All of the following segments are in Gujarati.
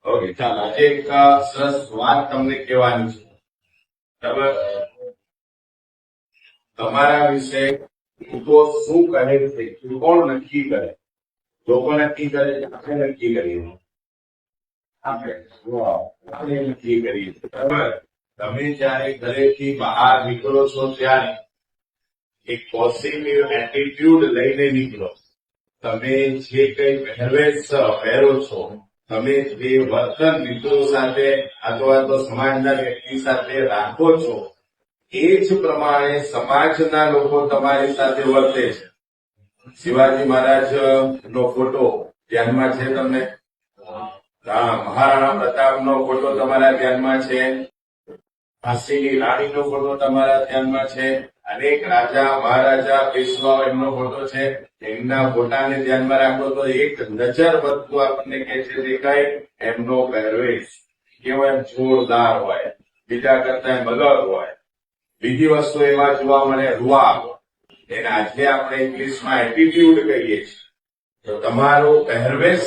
ઓકે, ચાલો આજે એક સરસ વાત તમને કહેવાની છે. બરાબર? તમારા વિશે લોકો શું કહે છે, કોણ નક્કી કરે? લોકો નક્કી કરે છે, આપણે નક્કી કરીએ? આપણે નક્કી કરીએ. બરાબર? તમે જયારે ઘરેથી બહાર નીકળો છો ત્યારે એક પોઝિટિવ એટીટ્યુડ લઈને નીકળો. તમે જે કઈ પહેરવેશ પહેરો છો, તમે જે વર્તન મિત્રો સાથે અથવા તો સમાજના વ્યક્તિ સાથે રાખો છો, એ જ પ્રમાણે સમાજના લોકો તમારી સાથે વર્તે છે. શિવાજી મહારાજ નો ફોટો ધ્યાનમાં છે તમને? મહારાણા પ્રતાપનો ફોટો તમારા ધ્યાનમાં છે? ઝાંસીની રાણીનો ફોટો તમારા ધ્યાનમાં છે? અનેક રાજા મહારાજા પેશવાઓ એમનો ફોટો છે. એમના ફોટાને ધ્યાનમાં રાખો તો એક નજર વસ્તુ આપણને કે છે દેખાય એમનો પહેરવેશ કેવો એમ જોરદાર હોય, બીજા કરતા એમ અલગ હોય. બીજી વસ્તુ એવા જોવા મળે રૂઆબ, એને આજે આપણે ઇંગ્લિશમાં એટીટ્યુડ કહીએ છીએ. તો તમારો પહેરવેશ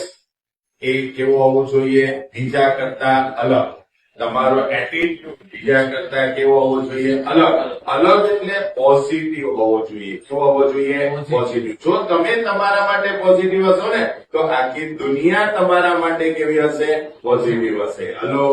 એ કેવો હોવો જોઈએ? બીજા કરતા અલગ. તમારો એટીટ્યુડ બીજા કરતા કેવો હોવો જોઈએ? અલગ. અલગ એટલે પોઝિટિવ હોવો જોઈએ. શું હોવો જોઈએ? પોઝિટિવ. જો તમે તમારા માટે પોઝિટિવ હશો ને તો આખી દુનિયા તમારા માટે કેવી હશે? પોઝિટિવ હશે. હલો.